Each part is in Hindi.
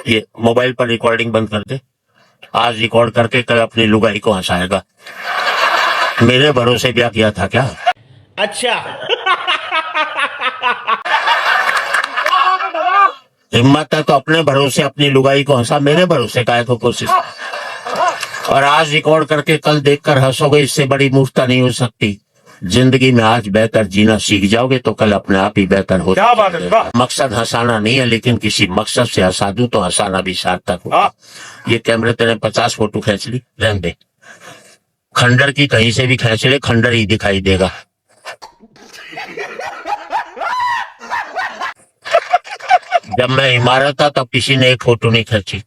ये मोबाइल पर रिकॉर्डिंग बंद कर दे। आज रिकॉर्ड करके कल अपनी लुगाई को हंसाएगा। मेरे भरोसे ब्याह किया था क्या? अच्छा। हिम्मत है तो अपने भरोसे अपनी लुगाई को हंसा, मेरे भरोसे का है तो कोशिश। और आज रिकॉर्ड करके कल देखकर हंसोगे, इससे बड़ी मूर्खता नहीं हो सकती। जिंदगी में आज बेहतर जीना सीख जाओगे तो कल अपने आप ही बेहतर हो। क्या बात है, वाह। मकसद हंसाना नहीं है, लेकिन किसी मकसद से हंसा दूं तो हंसाना भी सार्थक हो। ये कैमरे तेरे 50 फोटो खींच ली, रहने दे। खंडर की कहीं से भी खींच ले, खंडर ही दिखाई देगा। जब मैं इमारत था तब किसी ने एक फोटो नहीं खींची,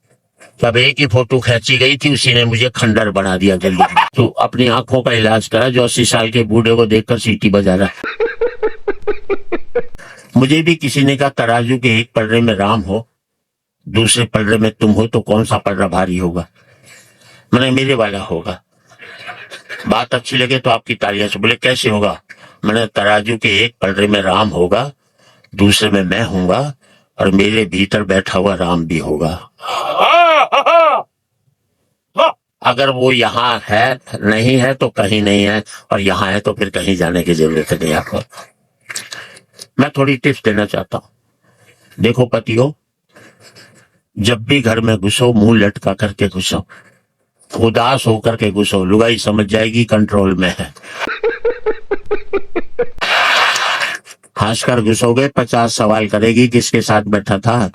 तब एक ही फोटो खींची गई थी, उसी ने मुझे खंडर बना दिया। जल्दी तो अपनी आंखों का इलाज करा, जो 80 साल के बूढ़े को देखकर सीटी बजा रहा। मुझे भी किसी ने कहा तराजू के एक पल्ले में राम हो, दूसरे पल्ले में तुम हो, तो कौन सा पल्ला भारी होगा? मैंने मेरे वाला होगा। बात अच्छी लगे तो आपकी तालियां से। बोले कैसे होगा? मैंने तराजू के एक पल्ले में राम होगा, दूसरे में मैं हूंगा, और मेरे भीतर बैठा हुआ राम भी होगा। अगर वो यहाँ है नहीं है तो कहीं नहीं है, और यहाँ है तो फिर कहीं जाने की जरूरत नहीं आपको। मैं थोड़ी टिप्स देना चाहता हूं। देखो पतियों, जब भी घर में घुसो मुंह लटका करके घुसो, उदास होकर के घुसो, लुगाई समझ जाएगी कंट्रोल में है। हंसकर घुसोगे 50 सवाल करेगी किसके साथ बैठा था।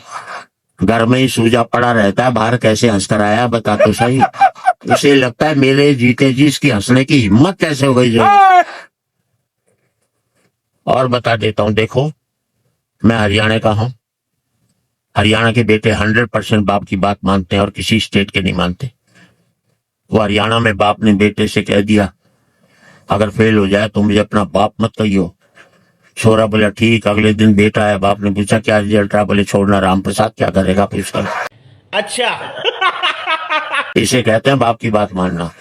घर में ही सूजा पड़ा रहता है, बाहर कैसे हंसकर आया बता तो सही। उसे लगता है मेरे जीते जी इसकी हंसने की हिम्मत कैसे हो गई जो। और बता देता हूं, देखो मैं हरियाणा का हूं। हरियाणा के बेटे 100% बाप की बात मानते हैं और किसी स्टेट के नहीं मानते। वो हरियाणा में बाप ने बेटे से कह दिया अगर फेल हो जाए तो मुझे अपना बाप मत कहियो। छोरा बोला ठीक। अगले दिन बेटा आया, बाप ने पूछा क्या रिजल्ट रहा? बोले छोड़ना राम प्रसाद, क्या करेगा पूछकर। अच्छा। इसे कहते हैं बाप की बात मानना।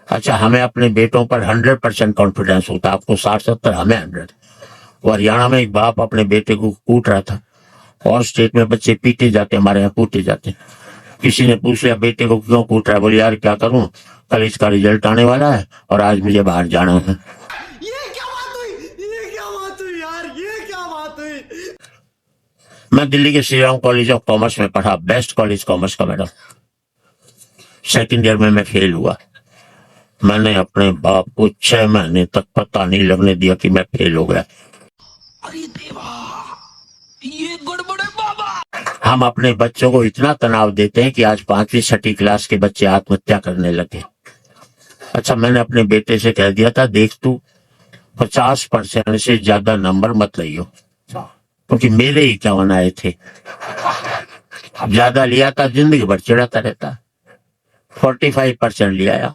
अच्छा, हमें अपने बेटों पर 100% कॉन्फिडेंस होता, आपको 60-70, हमें 100। वो हरियाणा में एक बाप अपने बेटे को कूट रहा था, और स्टेट में बच्चे पीटे जाते, हमारे यहाँ कूटे जाते। किसी ने पूछ लिया बेटे को क्यों कूट रहा है? बोले यार क्या करूं, कल इसका रिजल्ट आने वाला है और आज मुझे बाहर जाना है। मैं दिल्ली के Shri Ram college of commerce में पढ़ा, बेस्ट कॉलेज कॉमर्स का मैडम। सेकंड ईयर में मैं फेल हुआ। मैंने अपने बाप को 6 महीने तक पता नहीं लगने दिया कि मैं फेल हो गया। अरे देवा, ये गड़बड़ है बाबा। हम अपने बच्चों को इतना तनाव देते हैं कि आज 5वीं 6ठी क्लास के बच्चे आत्महत्या करने लगे। अच्छा, मैंने अपने बेटे से कह दिया था देख तू 50% से ज्यादा नंबर मत लियो, क्योंकि मेरे ही 51 आए थे। ज्यादा लिया था जिंदगी भर चिढ़ाता रहता। 45% लिया,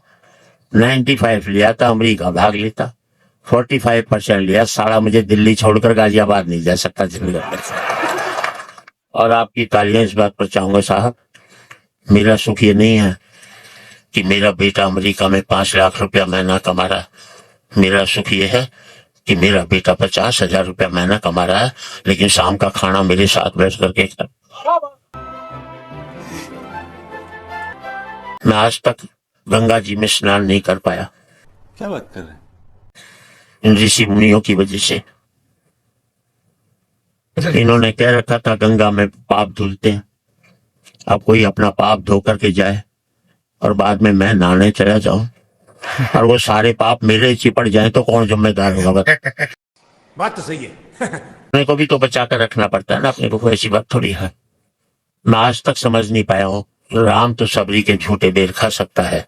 95 लिया था अमेरिका भाग लेता। 45% लिया, साला मुझे दिल्ली छोड़कर गाजियाबाद नहीं जा सकता जिंदगी भर। और आपकी तालियां इस बात पर चाहूंगा साहब, मेरा सुख ये नहीं है कि मेरा बेटा अमेरिका में 5 लाख रुपया महीना कमा रहा है। मेरा सुख ये है कि मेरा बेटा 50,000 रुपया महीना कमा रहा है, लेकिन शाम का खाना मेरे साथ बैठ करके मैं आज तक गंगा जी में स्नान नहीं कर पाया। क्या बात कर रहे हैं? इन ऋषि मुनियों की वजह से। इन्होंने कह रखा था गंगा में पाप धुलते हैं। अब कोई अपना पाप धो करके जाए और बाद में मैं नहाने चला जाऊं और वो सारे पाप मेरे चिपट जाए तो कौन जिम्मेदार होगा? बात तो सही है। अपने को भी तो बचा कर रखना पड़ता है ना, अपने को ऐसी बात थोड़ी है। मैं आज तक समझ नहीं पाया हूँ, राम तो सबरी के झूठे बेर खा सकता है,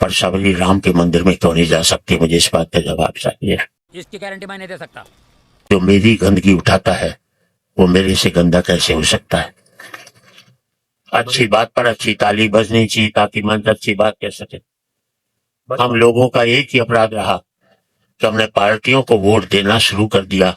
पर सबरी राम के मंदिर में क्यों नहीं जा सकती? मुझे इस बात का जवाब चाहिए। इसकी गारंटी मैं नहीं दे सकता। जो मेरी गंदगी उठाता है वो मेरे से गंदा कैसे हो सकता है? अच्छी बात पर अच्छी ताली बजनी चाहिए ताकि मन अच्छी बात कह सके। हम लोगों का एक ही अपराध रहा कि हमने पार्टियों को वोट देना शुरू कर दिया।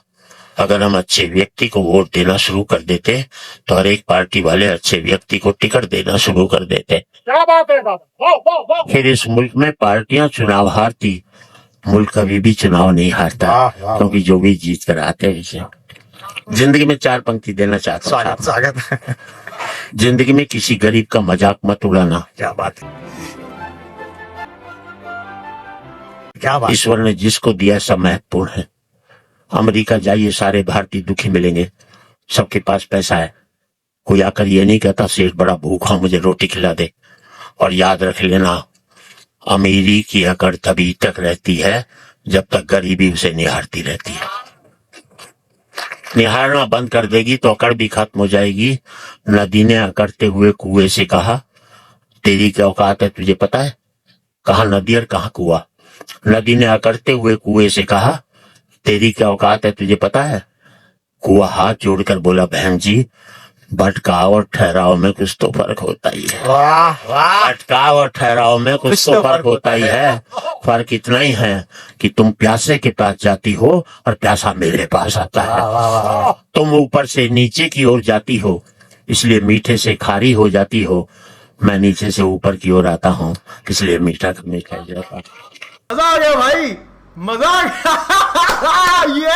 अगर हम अच्छे व्यक्ति को वोट देना शुरू कर देते तो हर एक पार्टी वाले अच्छे व्यक्ति को टिकट देना शुरू कर देते। क्या बात है बाबा। फिर इस मुल्क में पार्टियां चुनाव हारती, मुल्क कभी भी चुनाव नहीं हारता, क्योंकि जो भी जीत कर आते हैं। जिंदगी में 4 पंक्ति देना चाहता हूँ। स्वागत है। जिंदगी में किसी गरीब का मजाक मत उड़ाना। क्या बात है, क्या बात। ईश्वर ने जिसको दिया सब महत्वपूर्ण है। अमेरिका जाइए, सारे भारतीय दुखी मिलेंगे, सबके पास पैसा है। कोई आकर ये नहीं कहता सेठ बड़ा भूखा, मुझे रोटी खिला दे। और याद रख लेना, अमीरी की अकड़ तभी तक रहती है जब तक गरीबी उसे निहारती रहती है। निहारना बंद कर देगी तो अकड़ भी खत्म हो जाएगी। नदी ने अकड़ते हुए कुएं से कहा, तेरी क्या औकात है, तुझे पता है? कहा नदी और कहा कुआं। नदी ने अकड़ते हुए कुएं से कहा, तेरी क्या औकात है, तुझे पता है? कुआं हाथ जोड़कर बोला, बहन जी, भटकाव और ठहराव में कुछ तो फर्क होता ही है। वाह वाह। भटकाव और ठहराव में कुछ तो फर्क होता ही है। फर्क इतना ही है कि तुम प्यासे के पास जाती हो और प्यासा मेरे पास आता है। तुम ऊपर से नीचे की ओर जाती हो, इसलिए मीठे से खारी हो जाती हो। मैं नीचे से ऊपर की ओर आता हूँ, इसलिए मीठा मीठा जाता है। मजा आ गया भाई, मजा आ गया।